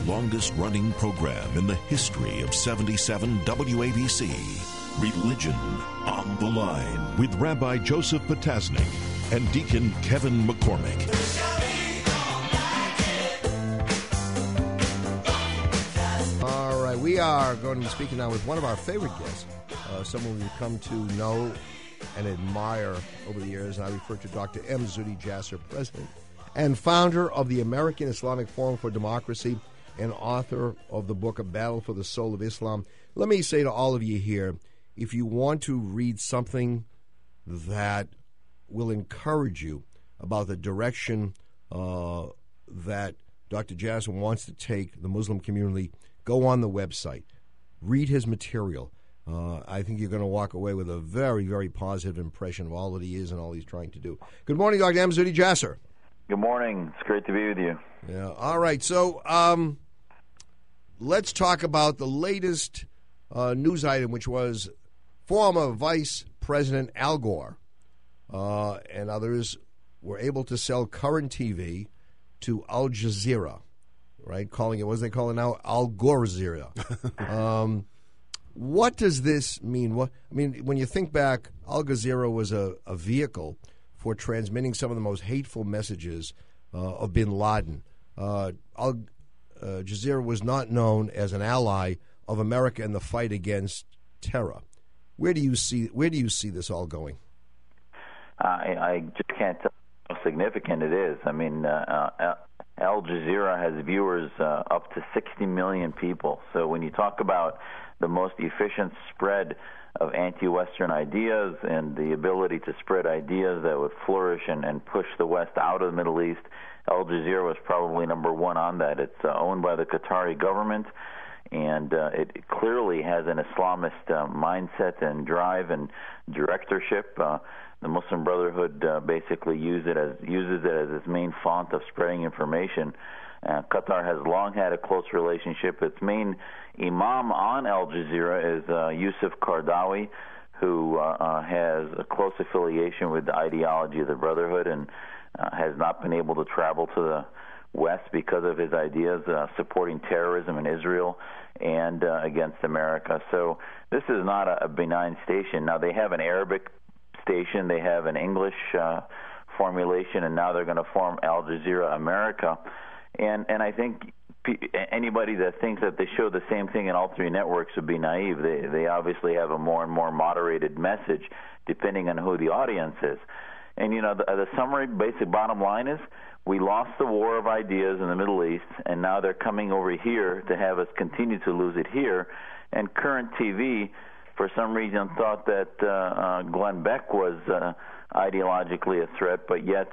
longest-running program in the history of 77 WABC, Religion on the Line, with Rabbi Joseph Potasnik and Deacon Kevin McCormick. All right, we are going to be speaking now with one of our favorite guests, someone we've come to know and admire over the years, and I refer to Dr. M. Zuhdi Jasser, president and founder of the American Islamic Forum for Democracy and author of the book A Battle for the Soul of Islam. Let me say to all of you here, if you want to read something that will encourage you about the direction that Dr. Jasser wants to take the Muslim community, go on the website, read his material. I think you're going to walk away with a very, very positive impression of all that he is and all he's trying to do. Good morning, Dr. M. Zuhdi Jasser. Good morning. It's great to be with you. Yeah. All right. So let's talk about the latest news item, which was former Vice President Al Gore and others were able to sell current TV to al-Jazeera, right? Calling it, what do they call it now? Al-Gore-Zera. What does this mean? When you think back, al-Jazeera was a vehicle for transmitting some of the most hateful messages of bin Laden. Al-Jazeera was not known as an ally of America in the fight against terror. Where do you see this all going? I just can't tell how significant it is. I mean, Al Jazeera has viewers up to 60 million people. So when you talk about the most efficient spread of anti-Western ideas and the ability to spread ideas that would flourish and push the West out of the Middle East, Al Jazeera was probably number one on that. It's owned by the Qatari government, and it clearly has an Islamist mindset and drive and directorship. The Muslim Brotherhood basically uses it as its main font of spreading information. Qatar has long had a close relationship. Its main imam on Al Jazeera is Yusuf Qaradawi, who has a close affiliation with the ideology of the Brotherhood and has not been able to travel to the West because of his ideas supporting terrorism in Israel and against America. So this is not a benign station. Now, they have an Arabic station, they have an English formulation, and now they're going to form Al Jazeera America. And I think anybody that thinks that they show the same thing in all three networks would be naive. They obviously have a more and more moderated message depending on who the audience is. And, you know, the summary, basic bottom line is we lost the war of ideas in the Middle East, and now they're coming over here to have us continue to lose it here. And current TV, for some reason, thought that Glenn Beck was ideologically a threat, but yet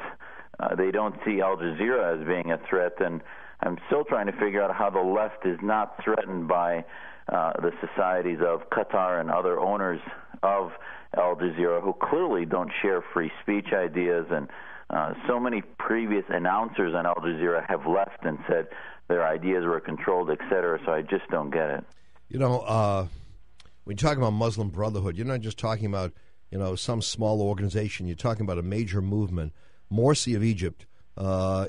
they don't see Al Jazeera as being a threat. And I'm still trying to figure out how the left is not threatened by the societies of Qatar and other owners of Al Jazeera who clearly don't share free speech ideas. And so many previous announcers on Al Jazeera have left and said their ideas were controlled, et cetera, so I just don't get it. You know, when you're talking about Muslim Brotherhood, you're not just talking about, you know, some small organization. You're talking about a major movement. Morsi of Egypt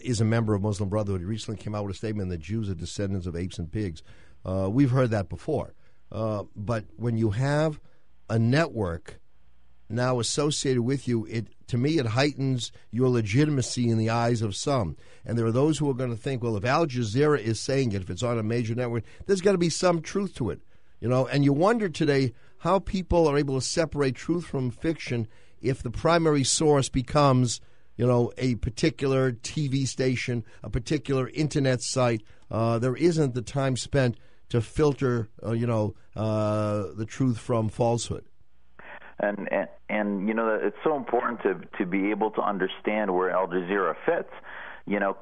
is a member of Muslim Brotherhood. He recently came out with a statement that Jews are descendants of apes and pigs. We've heard that before. But when you have a network now associated with you, to me it heightens your legitimacy in the eyes of some. And there are those who are going to think, well, if Al Jazeera is saying it, if it's on a major network, there's got to be some truth to it. You know, and you wonder today how people are able to separate truth from fiction if the primary source becomes, you know, a particular TV station, a particular internet site. There isn't the time spent to filter, the truth from falsehood. And you know, it's so important to be able to understand where Al Jazeera fits. You know,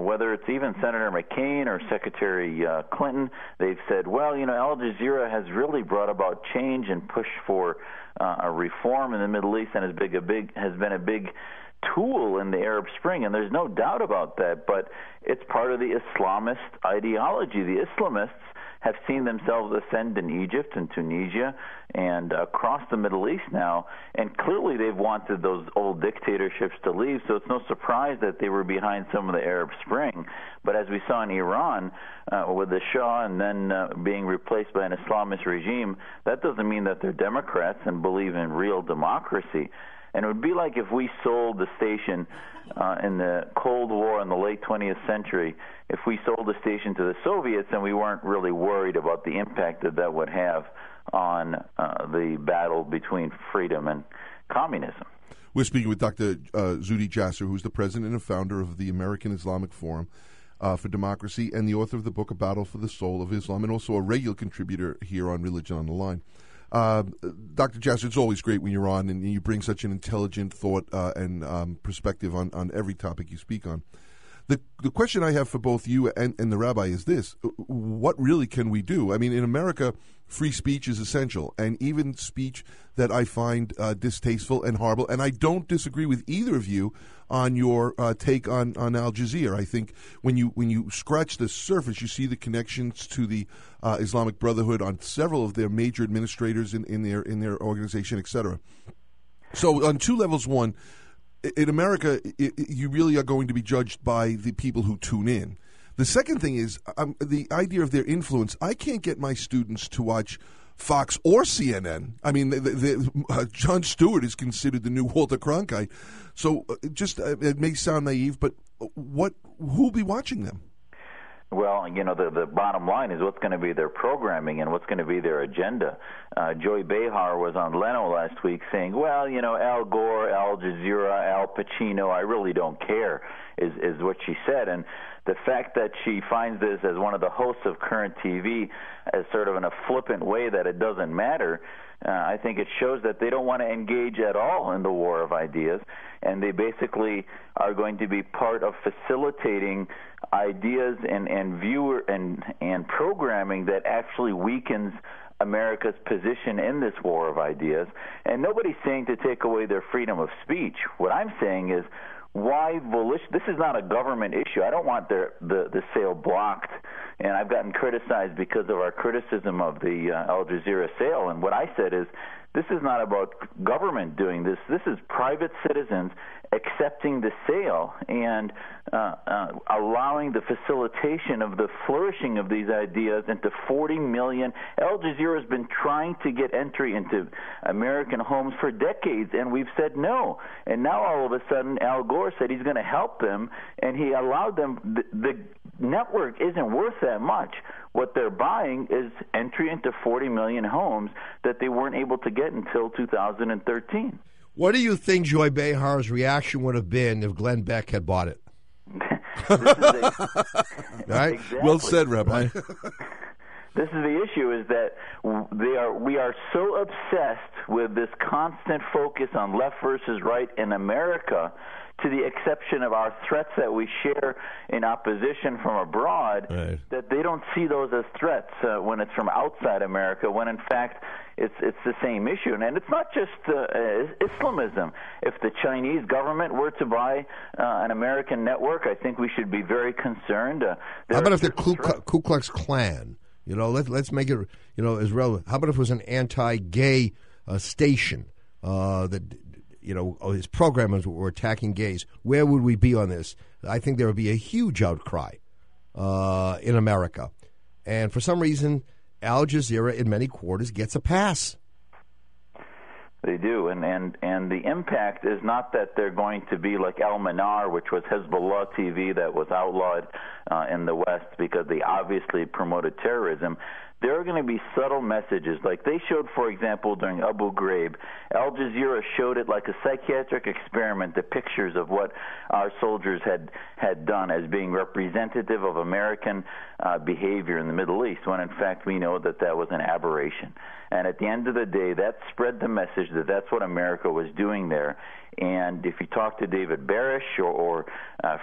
whether it's even Senator McCain or Secretary Clinton, they've said, well, you know, Al Jazeera has really brought about change and pushed for a reform in the Middle East and has been a big tool in the Arab Spring, and there's no doubt about that. But it's part of the Islamist ideology. The Islamists have seen themselves ascend in Egypt and Tunisia and across the Middle East now, and clearly they've wanted those old dictatorships to leave, so it's no surprise that they were behind some of the Arab Spring. But as we saw in Iran, with the Shah and then being replaced by an Islamist regime, that doesn't mean that they're Democrats and believe in real democracy. And it would be like if we sold the station in the Cold War in the late 20th century, if we sold the station to the Soviets and we weren't really worried about the impact that that would have on the battle between freedom and communism. We're speaking with Dr. Zuhdi Jasser, who's the president and founder of the American Islamic Forum for Democracy and the author of the book A Battle for the Soul of Islam, and also a regular contributor here on Religion on the Line. Dr. Jasser, it's always great when you're on and you bring such an intelligent thought and perspective on every topic you speak on. The question I have for both you and the rabbi is this: what really can we do? I mean, in America, free speech is essential, and even speech that I find distasteful and horrible. And I don't disagree with either of you on your take on al-Jazeera. I think when you scratch the surface, you see the connections to the Islamic Brotherhood on several of their major administrators in their organization, etc. So on two levels, one, in America, you really are going to be judged by the people who tune in. The second thing is the idea of their influence. I can't get my students to watch Fox or CNN. I mean, Jon Stewart is considered the new Walter Cronkite. So it may sound naive, but who'll be watching them? Well, the bottom line is what's going to be their programming and what's going to be their agenda. Joy Behar was on Leno last week saying, well, Al Gore, al-Jazeera, Al Pacino, I really don't care, is what she said. And the fact that she finds this as one of the hosts of current TV as sort of in a flippant way that it doesn't matter, I think it shows that they don't want to engage at all in the war of ideas, and they basically are going to be part of facilitating ideas and viewer and programming that actually weakens America's position in this war of ideas. And nobody's saying to take away their freedom of speech. What I'm saying is, why volition? This is not a government issue. I don't want the sale blocked, and I've gotten criticized because of our criticism of the al-Jazeera sale. And what I said is, this is not about government doing this. This is private citizens accepting the sale and allowing the facilitation of the flourishing of these ideas into 40 million. Al Jazeera has been trying to get entry into American homes for decades, and we've said no. And now all of a sudden Al Gore said he's going to help them, and he allowed them. The network isn't worth that much. What they're buying is entry into 40 million homes that they weren't able to get until 2013. What do you think Joy Behar's reaction would have been if Glenn Beck had bought it? Right? Exactly. Well said, Rabbi. This is the issue, is that we are so obsessed with this constant focus on left versus right in America, to the exception of our threats that we share in opposition from abroad, right, that they don't see those as threats when it's from outside America, when in fact it's the same issue. And it's not just Islamism. If the Chinese government were to buy an American network, I think we should be very concerned. How about if the Ku Klux Klan, let's make it, as relevant. How about if it was an anti-gay station that, his programmers were attacking gays? Where would we be on this? I think there would be a huge outcry in America. And for some reason, Al Jazeera in many quarters gets a pass. They do, and the impact is not that they're going to be like Al-Manar, which was Hezbollah TV that was outlawed in the West because they obviously promoted terrorism. There are going to be subtle messages, like they showed, for example, during Abu Ghraib. Al Jazeera showed it like a psychiatric experiment, the pictures of what our soldiers had done as being representative of American behavior in the Middle East, when in fact we know that was an aberration. And at the end of the day, that spread the message that that's what America was doing there. And if you talk to David Barish or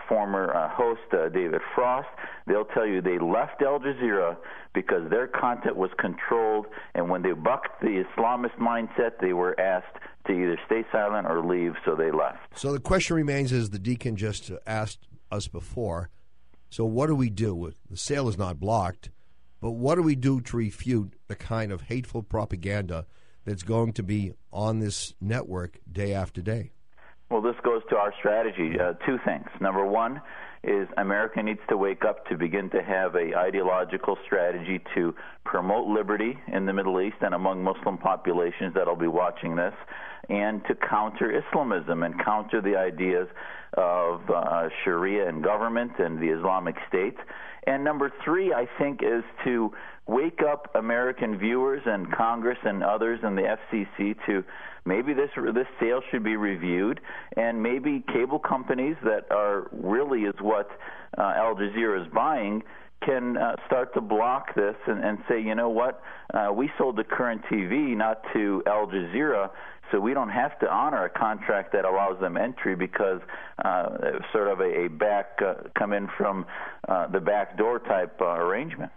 former host David Frost, they'll tell you they left Al Jazeera because their content was controlled, and when they bucked the Islamist mindset, they were asked to either stay silent or leave, so they left. So the question remains, as the deacon just asked us before, so what do we do? The sale is not blocked. But what do we do to refute the kind of hateful propaganda that's going to be on this network day after day? Well, this goes to our strategy. Two things. Number one is America needs to wake up to begin to have a ideological strategy to promote liberty in the Middle East and among Muslim populations that'll be watching this, and to counter Islamism and counter the ideas of Sharia and government and the Islamic State. And number three, I think, is to wake up American viewers and Congress and others and the FCC to maybe this sale should be reviewed, and maybe cable companies that are really is what Al-Jazeera is buying can start to block this and say, you know what, we sold to Current TV, not to Al-Jazeera, so we don't have to honor a contract that allows them entry because sort of a back come in from the back door type arrangement.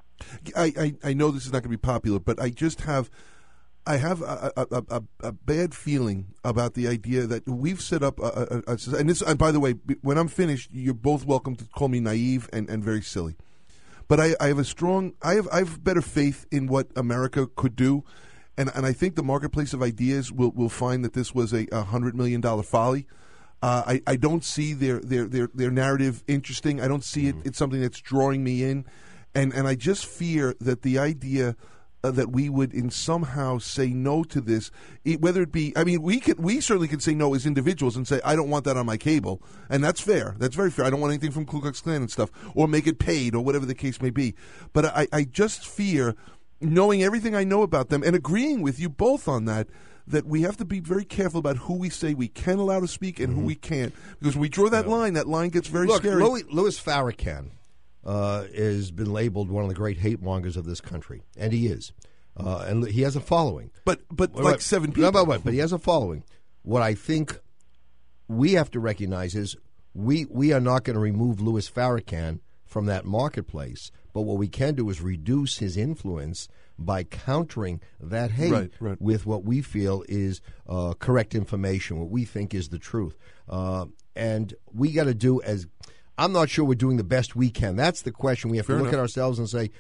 I know this is not going to be popular, but I have a bad feeling about the idea that we've set up and by the way, when I'm finished, you're both welcome to call me naive and very silly. But I have better faith in what America could do, and I think the marketplace of ideas will find that this was a $100 million folly. I don't see their narrative interesting. I don't see it's something that's drawing me in, and I just fear that the idea that we would in somehow say no to this, whether it be, I mean, we certainly could say no as individuals and say, I don't want that on my cable, and that's fair. That's very fair. I don't want anything from Ku Klux Klan and stuff, or make it paid, or whatever the case may be. But I just fear, knowing everything I know about them and agreeing with you both on that we have to be very careful about who we say we can allow to speak and who we can't. Because when we draw that line gets very scary. Louis Farrakhan has been labeled one of the great hate mongers of this country, and he is. And he has a following. But like 7 people. But he has a following. What I think we have to recognize is we are not going to remove Louis Farrakhan from that marketplace, but what we can do is reduce his influence by countering that hate with what we feel is correct information, what we think is the truth. And we got to do as... I'm not sure we're doing the best we can. That's the question. We have to look at ourselves and say,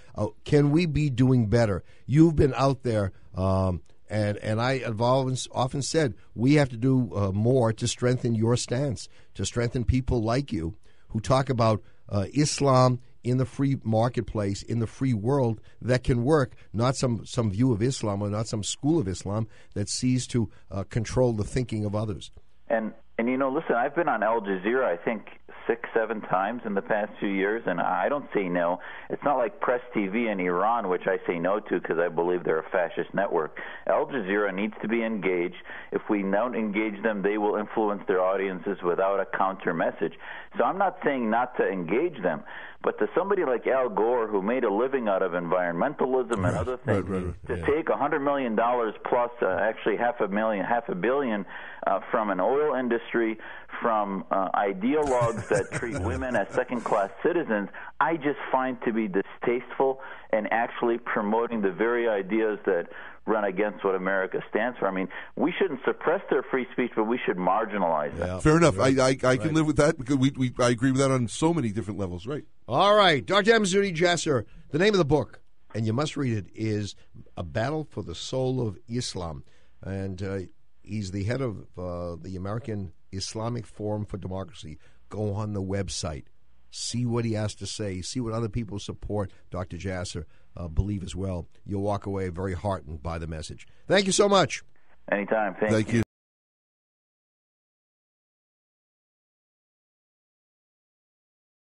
can we be doing better? You've been out there, and I have often said, we have to do more to strengthen your stance, to strengthen people like you who talk about Islam in the free marketplace, in the free world that can work, not some view of Islam or not some school of Islam that sees to control the thinking of others. And you know, listen, I've been on Al Jazeera, I think, 6-7 times in the past few years, and I don't say no. It's not like Press TV in Iran, which I say no to because I believe they're a fascist network. Al Jazeera needs to be engaged. If we don't engage them, they will influence their audiences without a counter message. So I'm not saying not to engage them, but to somebody like Al Gore, who made a living out of environmentalism and other things, to take $100 million plus, actually half a billion from an oil industry, from ideologues that treat women as second-class citizens, I just find to be distasteful and actually promoting the very ideas that run against what America stands for. I mean, we shouldn't suppress their free speech, but we should marginalize them. Fair enough. I can live with that because I agree with that on so many different levels. Right. All right. Dr. M. Zuhdi Jasser, the name of the book, and you must read it, is A Battle for the Soul of Islam. And he's the head of the American Islamic Forum for Democracy. Go on the website. See what he has to say. See what other people support Dr. Jasser believe as well. You'll walk away very heartened by the message. Thank you so much. Anytime. Thank you.